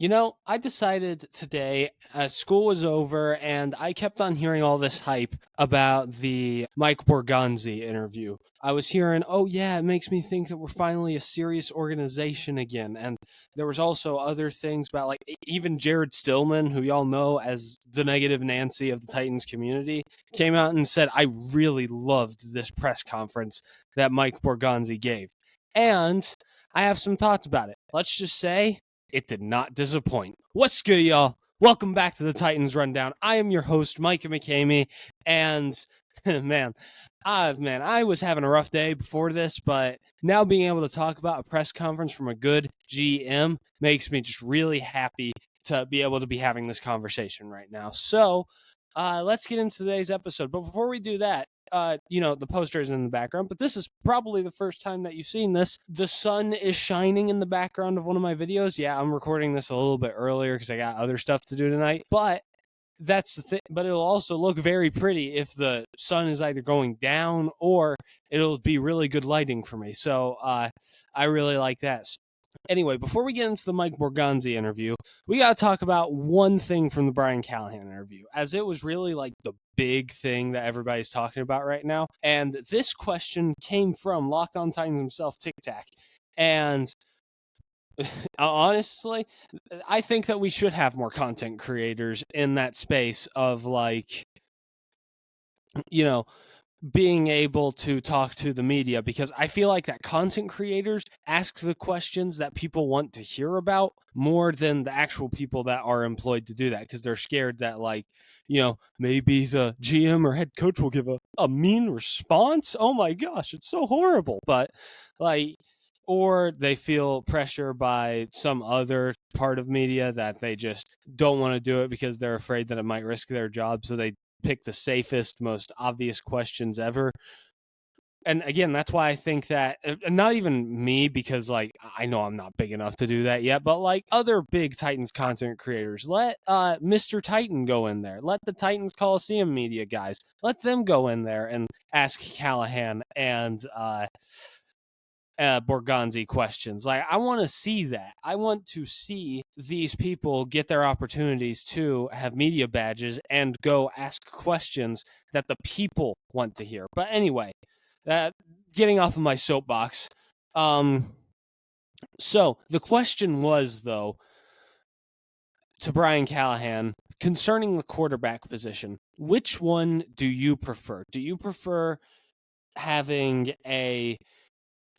I decided today, school was over, and I kept on hearing all this hype about the Mike Borgonzi interview. I was hearing, oh yeah, it makes me think that we're finally a serious organization again. And there was also other things about, like, even Jared Stillman, who y'all know as the negative Nancy of the Titans community, came out and said, I really loved this press conference that Mike Borgonzi gave. And I have some thoughts about it. Let's just say it did not disappoint. What's good, y'all? Welcome back to the Titans Rundown. I am your host, Micah McCamey, and man, I was having a rough day before this, but now being able to talk about a press conference from a good GM makes me just really happy to be able to be having this conversation right now. So, let's get into today's episode. But before we do that, the poster is in the background, but this is probably the first time that you've seen this. The sun is shining in the background of one of my videos. Yeah, I'm recording this a little bit earlier because I got other stuff to do tonight, but that's the thing. But it'll also look very pretty if the sun is either going down or it'll be really good lighting for me. So I really like that. Anyway, before we get into the Mike Borgonzi interview, we got to talk about one thing from the Brian Callahan interview, as it was really like the big thing that everybody's talking about right now. And this question came from Locked On Titans himself, Tic Tac. And honestly, I think that we should have more content creators in that space of, like, you know, being able to talk to the media, because I feel like that content creators ask the questions that people want to hear about more than the actual people that are employed to do that, because they're scared that, like, maybe the GM or head coach will give a mean response. Oh my gosh, it's so horrible. But, like, or they feel pressure by some other part of media that they just don't want to do it because they're afraid that it might risk their job. So they pick the safest, most obvious questions ever. And again, that's why I think that, not even me, because, like, I know I'm not big enough to do that yet, but like other big Titans content creators, let Mr. Titan go in there. Let the Titans Coliseum media guys, let them go in there and ask Callahan and Borgonzi questions. Like, I want to see that. I want to see these people get their opportunities to have media badges and go ask questions that the people want to hear. But anyway, getting off of my soapbox. So the question was, though, to Brian Callahan concerning the quarterback position, which one do you prefer? Do you prefer having a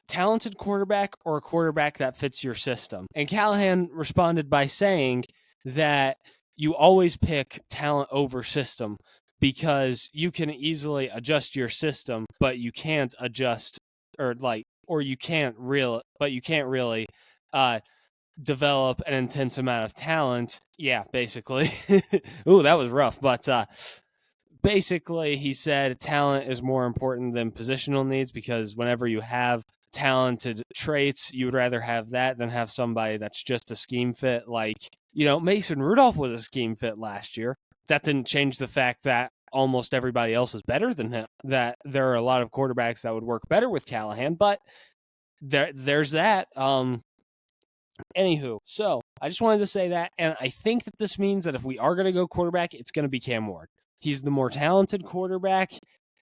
talented quarterback or a quarterback that fits your system? And Callahan responded by saying that you always pick talent over system, because you can easily adjust your system, but you can't adjust you can't really develop an intense amount of talent. Yeah, basically. Ooh, that was rough. But basically, he said talent is more important than positional needs, because whenever you have talented traits, you would rather have that than have somebody that's just a scheme fit. Like, Mason Rudolph was a scheme fit last year. That didn't change the fact that almost everybody else is better than him, that there are a lot of quarterbacks that would work better with Callahan, but there's that. Anywho, so I just wanted to say that, and I think that this means that if we are going to go quarterback, it's going to be Cam Ward. He's the more talented quarterback,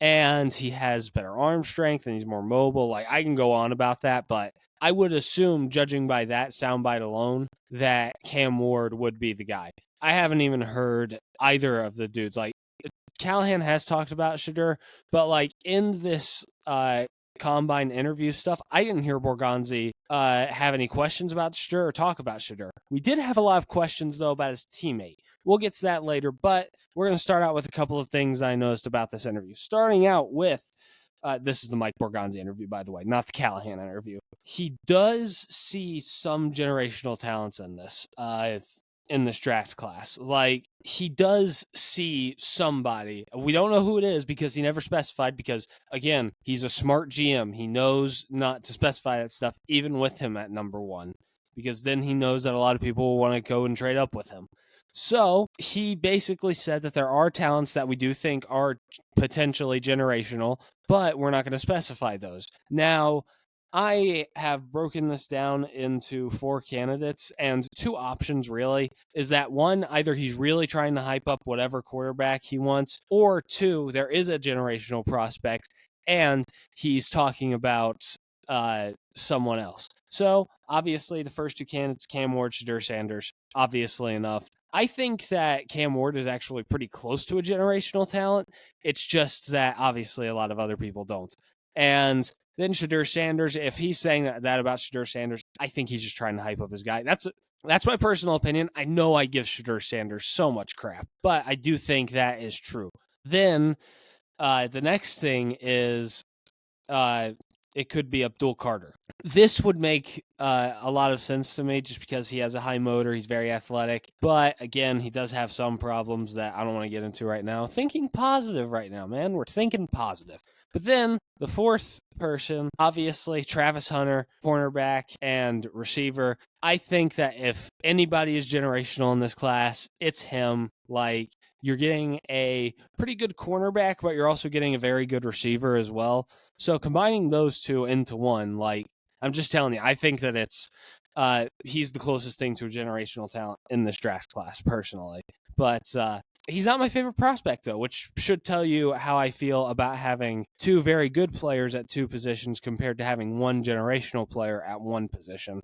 and he has better arm strength, and he's more mobile. Like, I can go on about that, but I would assume, judging by that soundbite alone, that Cam Ward would be the guy. I haven't even heard either of the dudes. Like, Callahan has talked about Shadur, but, like, in this combine interview stuff, I didn't hear Borgonzi have any questions about Shadur or talk about Shadur. We did have a lot of questions, though, about his teammate. We'll get to that later, but we're going to start out with a couple of things I noticed about this interview. Starting out with, this is the Mike Borgonzi interview, by the way, not the Callahan interview. He does see some generational talents in this draft class. Like, he does see somebody. We don't know who it is because he never specified, because, again, he's a smart GM. He knows not to specify that stuff, even with him at number one, because then he knows that a lot of people will want to go and trade up with him. So he basically said that there are talents that we do think are potentially generational, but we're not going to specify those. Now, I have broken this down into 4 candidates, and 2 options really is that one, either he's really trying to hype up whatever quarterback he wants, or 2, there is a generational prospect and he's talking about someone else. So obviously, the first 2 candidates, Cam Ward, Shadur Sanders, obviously enough. I think that Cam Ward is actually pretty close to a generational talent. It's just that obviously a lot of other people don't. And then Shadur Sanders, if he's saying that about Shadur Sanders, I think he's just trying to hype up his guy. That's my personal opinion. I know I give Shadur Sanders so much crap, but I do think that is true. Then the next thing is it could be Abdul Carter. This would make a lot of sense to me just because he has a high motor. He's very athletic. But again, he does have some problems that I don't want to get into right now. Thinking positive right now, man. We're thinking positive. But then the fourth person, obviously Travis Hunter, cornerback and receiver. I think that if anybody is generational in this class, it's him. Like, you're getting a pretty good cornerback, but you're also getting a very good receiver as well. So combining those two into one, like, I'm just telling you, I think that he's the closest thing to a generational talent in this draft class, personally. But he's not my favorite prospect, though, which should tell you how I feel about having 2 very good players at 2 positions compared to having 1 generational player at 1 position.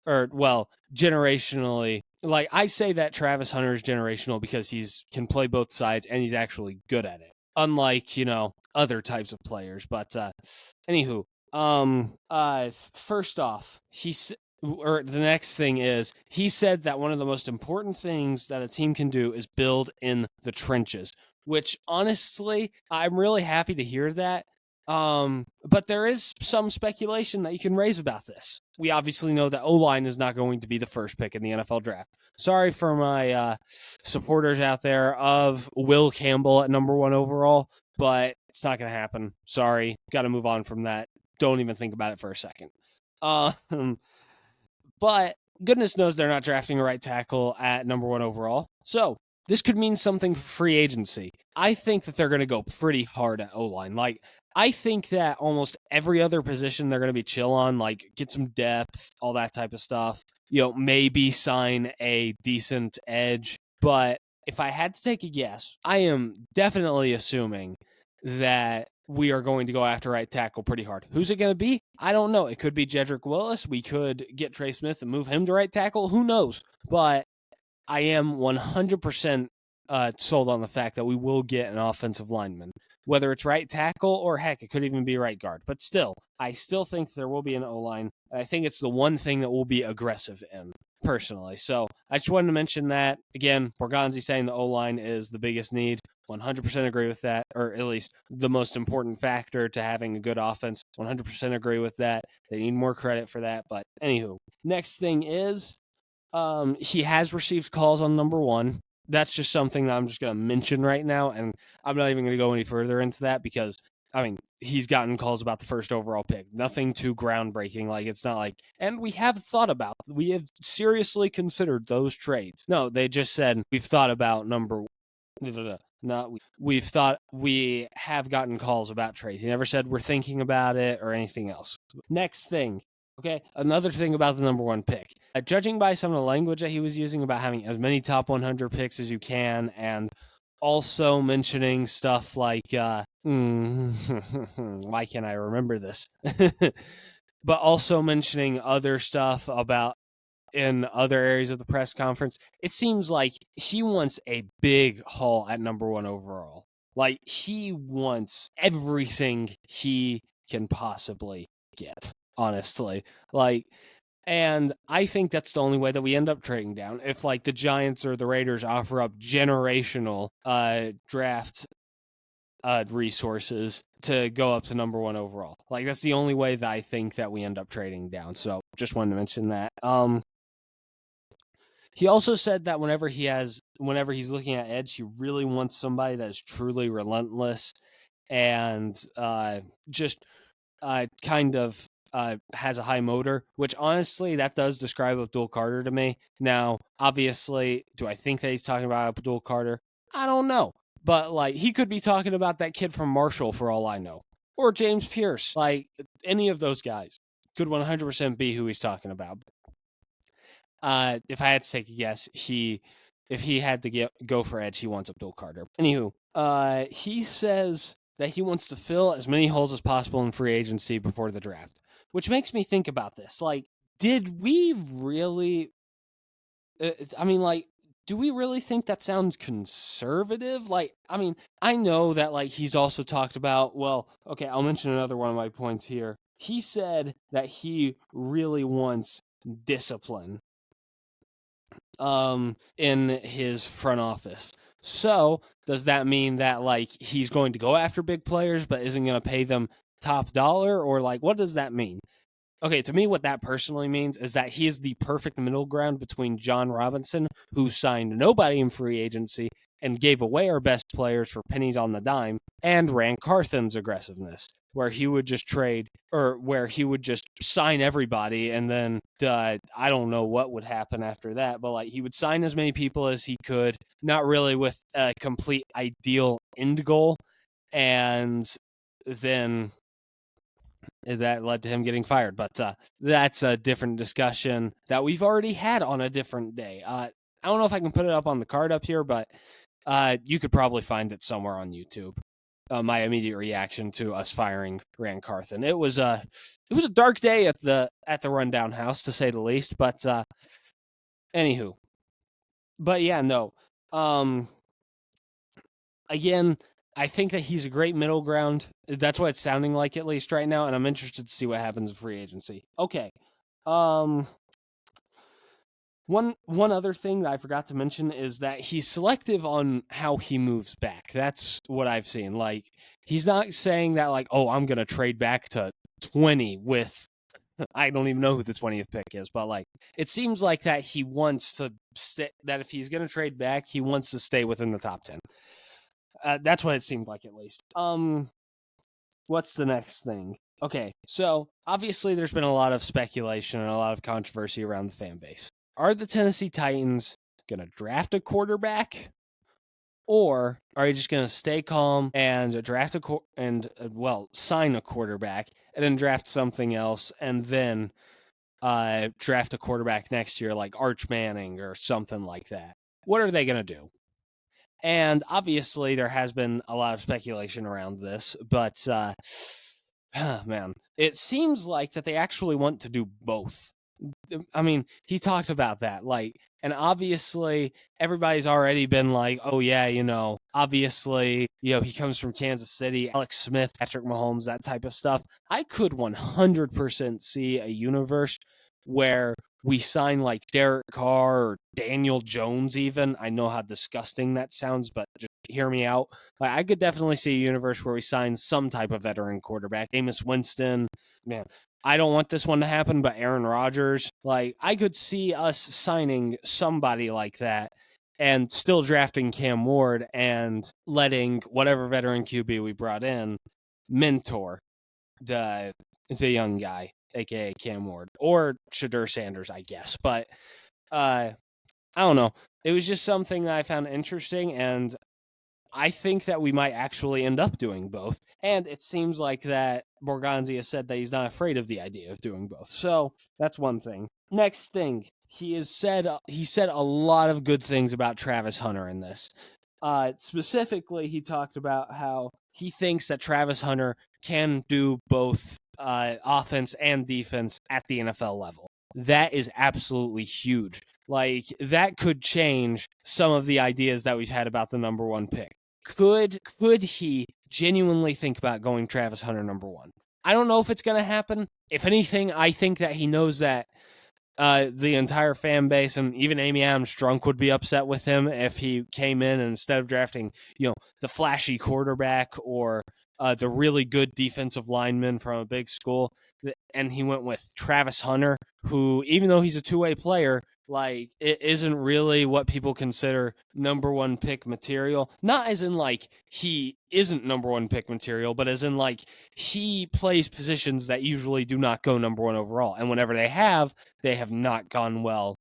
Or, well, generationally, like, I say that Travis Hunter is generational because he's can play both sides and he's actually good at it, unlike other types of players. But anywho, first off, or the next thing is, he said that one of the most important things that a team can do is build in the trenches, which honestly, I'm really happy to hear that. But there is some speculation that you can raise about this. We obviously know that O-line is not going to be the first pick in the NFL draft. Sorry for my supporters out there of Will Campbell at number 1 overall, but it's not going to happen. Sorry. Got to move on from that. Don't even think about it for a second. But goodness knows they're not drafting a right tackle at number 1 overall. So this could mean something for free agency. I think that they're going to go pretty hard at O-line. Like, I think that almost every other position they're going to be chill on, like get some depth, all that type of stuff. Maybe sign a decent edge. But if I had to take a guess, I am definitely assuming that we are going to go after right tackle pretty hard. Who's it going to be? I don't know. It could be Jedrick Willis. We could get Trey Smith and move him to right tackle. Who knows? But I am 100% sold on the fact that we will get an offensive lineman, whether it's right tackle or heck, it could even be right guard. But still, I still think there will be an O-line. I think it's the one thing that we'll be aggressive in, personally. So I just wanted to mention that. Again, Borgonzi saying the O-line is the biggest need. 100% agree with that, or at least the most important factor to having a good offense. 100% agree with that. They need more credit for that. But anywho, next thing is he has received calls on number 1. That's just something that I'm just going to mention right now, and I'm not even going to go any further into that because, he's gotten calls about the first overall pick. Nothing too groundbreaking. Like, it's not like, and we have seriously considered those trades. No, they just said, we've thought about we have gotten calls about trades. He never said we're thinking about it or anything else. Next thing. Okay, another thing about the number 1 pick. Judging by some of the language that he was using about having as many top 100 picks as you can, and also mentioning stuff like, why can't I remember this? But also mentioning other stuff about in other areas of the press conference, it seems like he wants a big haul at number 1 overall. Like, he wants everything he can possibly get, honestly. And I think that's the only way that we end up trading down. If, like, the Giants or the Raiders offer up generational draft resources to go up to number 1 overall. Like, that's the only way that I think that we end up trading down. So just wanted to mention that. He also said that whenever he's looking at edge, he really wants somebody that is truly relentless and just kind of has a high motor, which honestly, that does describe Abdul Carter to me. Now, obviously, do I think that he's talking about Abdul Carter? I don't know. But, like, he could be talking about that kid from Marshall for all I know. or James Pierce. Like, any of those guys could 100% be who he's talking about. If I had to take a guess, if he had to go for edge, he wants Abdul Carter. Anywho, he says that he wants to fill as many holes as possible in free agency before the draft, which makes me think about this. Like, did we really? I mean, like, do we really think that sounds conservative? Like, I mean, I know that, like, he's also talked about, well, okay, I'll mention another one of my points here. He said that he really wants discipline in his front office. So, does that mean that, like, he's going to go after big players but isn't going to pay them top dollar? Or, like, what does that mean? Okay, to me, what that personally means is that he is the perfect middle ground between John Robinson, who signed nobody in free agency and gave away our best players for pennies on the dime, and Rand Carthen's aggressiveness, where he would just where he would just sign everybody, and then I don't know what would happen after that, but like he would sign as many people as he could, not really with a complete ideal end goal, and then that led to him getting fired. But that's a different discussion that we've already had on a different day. I don't know if I can put it up on the card up here, but you could probably find it somewhere on YouTube. My immediate reaction to us firing Rand Carthen. It was a dark day at the rundown house, to say the least. But anywho, but yeah, no. Again, I think that he's a great middle ground. That's what it's sounding like, at least right now, and I'm interested to see what happens in free agency. Okay. One other thing that I forgot to mention is that he's selective on how he moves back. That's what I've seen. Like, he's not saying that, like, oh, I'm going to trade back to 20 with, I don't even know who the 20th pick is, but like, it seems like that he wants to that if he's going to trade back, he wants to stay within the top 10. That's what it seemed like, at least. What's the next thing? Okay, so obviously there's been a lot of speculation and a lot of controversy around the fan base. Are the Tennessee Titans going to draft a quarterback, or are you just going to stay calm and draft sign a quarterback and then draft something else and then draft a quarterback next year like Arch Manning or something like that? What are they going to do? And obviously, there has been a lot of speculation around this, but man, it seems like that they actually want to do both. I mean, he talked about that, like, and obviously, everybody's already been like, oh, yeah, obviously, he comes from Kansas City, Alex Smith, Patrick Mahomes, that type of stuff. I could 100% see a universe where we sign like Derek Carr or Daniel Jones even. I know how disgusting that sounds, but just hear me out. Like, I could definitely see a universe where we sign some type of veteran quarterback. Jameis Winston, man, I don't want this one to happen, but Aaron Rodgers. Like, I could see us signing somebody like that and still drafting Cam Ward and letting whatever veteran QB we brought in mentor the young guy, aka Cam Ward, or Shadur Sanders, I guess. But I don't know. It was just something that I found interesting, and I think that we might actually end up doing both. And it seems like that Borgonzi has said that he's not afraid of the idea of doing both. So that's one thing. Next thing, he said a lot of good things about Travis Hunter in this. Specifically, he talked about how he thinks that Travis Hunter can do both offense and defense at the NFL level. That is absolutely huge. Like, that could change some of the ideas that we've had about the number one pick. Could he genuinely think about going Travis Hunter number one? I don't know if it's going to happen. If anything, I think that he knows that the entire fan base and even Amy Adams Strunk would be upset with him if he came in and instead of drafting, the flashy quarterback or the really good defensive lineman from a big school, and he went with Travis Hunter, who, even though he's a two-way player, like, it isn't really what people consider number one pick material. Not as in, like, he isn't number one pick material, but as in, like, he plays positions that usually do not go number one overall. And whenever they have not gone well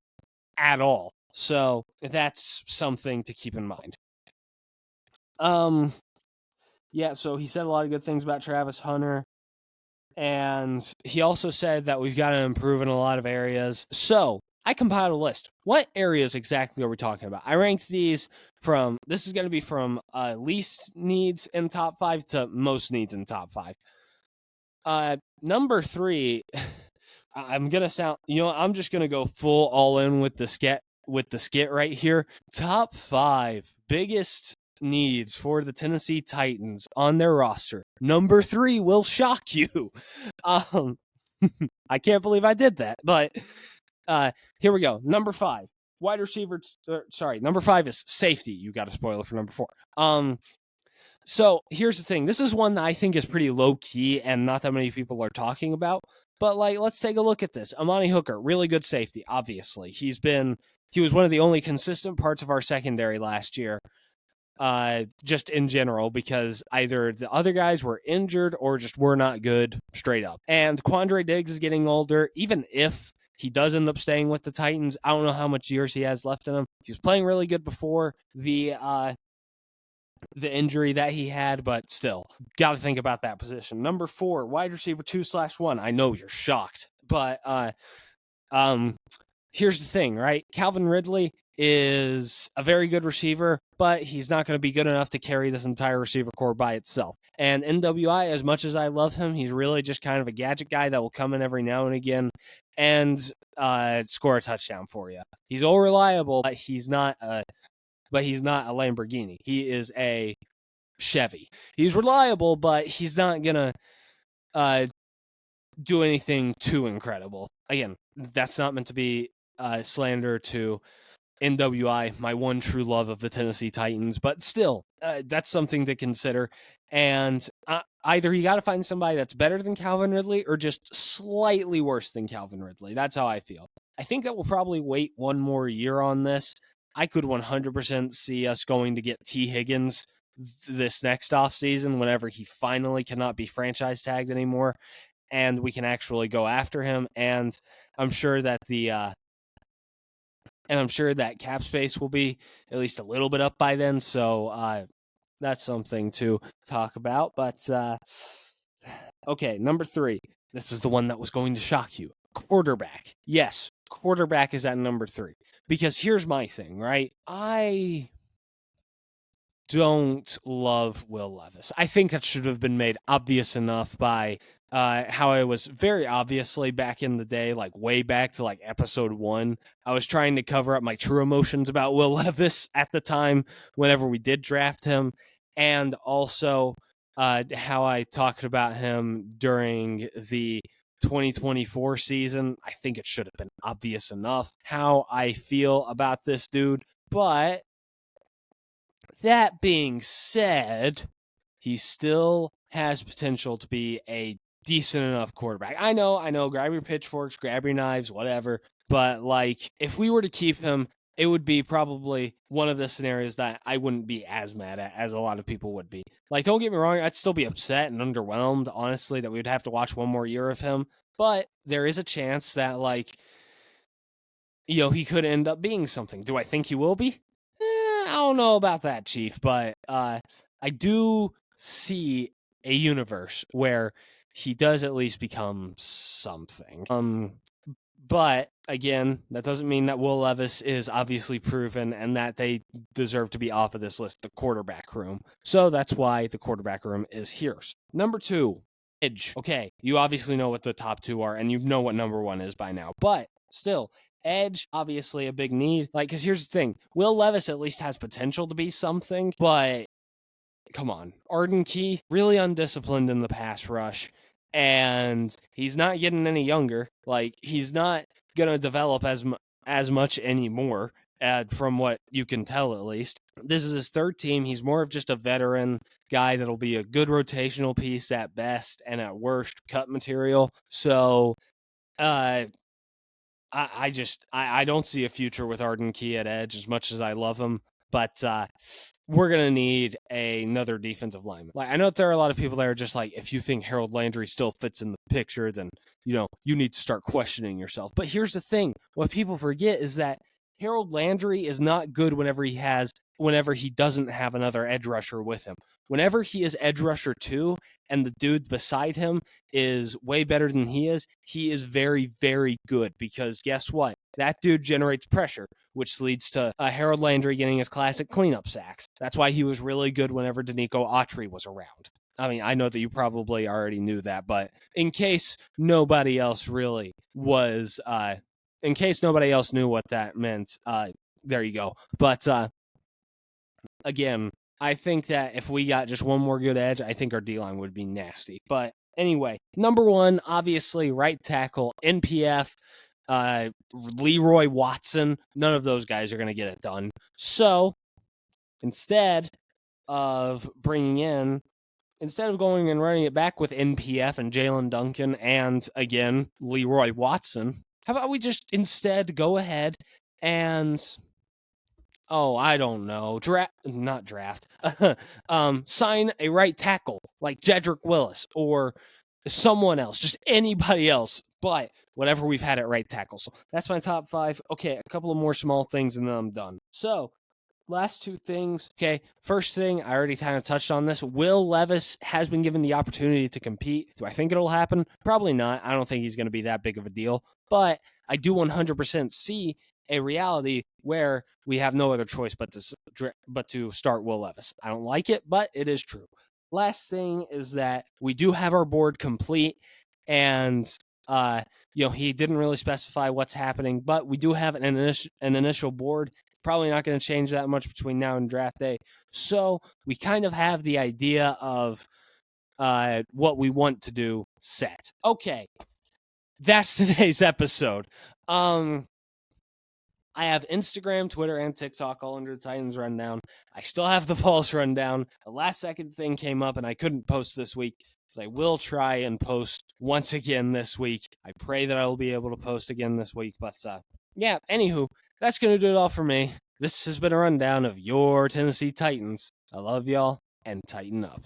at all. So that's something to keep in mind. Yeah, so he said a lot of good things about Travis Hunter. And he also said that we've got to improve in a lot of areas. So I compiled a list. What areas exactly are we talking about? I ranked these from, this is going to be from least needs in top 5 to most needs in top 5. Number 3, I'm going to sound, I'm just going to go full all in with the skit right here. Top 5 biggest needs for the Tennessee Titans on their roster. Number 3 will shock you. I can't believe I did that, but here we go. Number 5, wide receiver. Number 5 is safety. You got a spoiler for number 4. So here's the thing. This is one that I think is pretty low key and not that many people are talking about. But let's take a look at this. Amani Hooker, really good safety. Obviously, he was one of the only consistent parts of our secondary last year. Just in general, because either the other guys were injured or just were not good straight up. And Quandre Diggs is getting older. Even if he does end up staying with the Titans, I don't know how much years he has left in him. He was playing really good before the injury that he had, but still, got to think about that position. Number 4, wide receiver 2/1. I know you're shocked, but here's the thing, right? Calvin Ridley is a very good receiver, but he's not going to be good enough to carry this entire receiver core by itself. And NWI, as much as I love him, he's really just kind of a gadget guy that will come in every now and again and score a touchdown for you. He's all reliable, but he's not a Lamborghini. He is a Chevy. He's reliable, but he's not going to do anything too incredible. Again, that's not meant to be slander to NWI, my one true love of the Tennessee Titans, but still, that's something to consider. And either you got to find somebody that's better than Calvin Ridley or just slightly worse than Calvin Ridley. That's how I feel. I think that we'll probably wait one more year on this. I could 100% see us going to get T. Higgins this next offseason whenever he finally cannot be franchise tagged anymore, and we can actually go after him. And I'm sure that cap space will be at least a little bit up by then. So that's something to talk about. But okay, number 3. This is the one that was going to shock you. Quarterback. Yes, quarterback is at number 3. Because here's my thing, right? I don't love Will Levis. I think that should have been made obvious enough by how I was very obviously back in the day, way back to episode 1. I was trying to cover up my true emotions about Will Levis at the time whenever we did draft him, and also how I talked about him during the 2024 season. I think it should have been obvious enough how I feel about this dude. But that being said, he still has potential to be a decent enough quarterback. I know, grab your pitchforks, grab your knives, whatever. But if we were to keep him, it would be probably one of the scenarios that I wouldn't be as mad at as a lot of people would be. Don't get me wrong, I'd still be upset and underwhelmed, honestly, that we would have to watch one more year of him. But there is a chance that, he could end up being something. Do I think he will be? I don't know about that, Chief, but I do see a universe where he does at least become something. But again, that doesn't mean that Will Levis is obviously proven and that they deserve to be off of this list, the quarterback room. So that's why the quarterback room is here. Number 2, edge. Okay, you obviously know what the top 2 are, and you know what number 1 is by now. But still, edge, obviously a big need. Because here's the thing. Will Levis at least has potential to be something, but come on. Arden Key, really undisciplined in the pass rush, and he's not getting any younger. He's not going to develop as much anymore, from what you can tell at least. This is his 3rd team. He's more of just a veteran guy that'll be a good rotational piece at best, and at worst, cut material. So, I don't see a future with Arden Key at edge as much as I love him, but we're going to need another defensive lineman. I know there are a lot of people that are just if you think Harold Landry still fits in the picture, then, you need to start questioning yourself. But here's the thing. What people forget is that Harold Landry is not good whenever he doesn't have another edge rusher with him. Whenever he is edge rusher 2 and the dude beside him is way better than he is very, very good, because guess what? That dude generates pressure, which leads to Harold Landry getting his classic cleanup sacks. That's why he was really good whenever Danico Autry was around. I mean, I know that you probably already knew that, but in case nobody else really was, in case nobody else knew what that meant, there you go. But again, I think that if we got just one more good edge, I think our D-line would be nasty. But anyway, number one, obviously, right tackle, NPF, Leroy Watson. None of those guys are going to get it done. So instead of going and running it back with NPF and Jalen Duncan and, again, Leroy Watson, how about we just instead go ahead and, I don't know, sign a right tackle like Jedrick Willis or someone else, just anybody else, but whatever we've had at right tackle. So that's my top 5. Okay, a couple of more small things and then I'm done. So, last 2 things. Okay, first thing, I already kind of touched on this. Will Levis has been given the opportunity to compete. Do I think it'll happen? Probably not. I don't think he's going to be that big of a deal. But I do 100% see a reality where we have no other choice but to start Will Levis. I don't like it, but it is true. Last thing is that we do have our board complete, and he didn't really specify what's happening, but we do have an initial board. Probably not going to change that much between now and draft day. So we kind of have the idea of what we want to do set. Okay, that's today's episode. I have Instagram, Twitter, and TikTok all under the Titans Rundown. I still have the False Rundown. The last second thing came up and I couldn't post this week. But I will try and post once again this week. I pray that I will be able to post again this week. But yeah, anywho, that's going to do it all for me. This has been a rundown of your Tennessee Titans. I love y'all, and tighten up.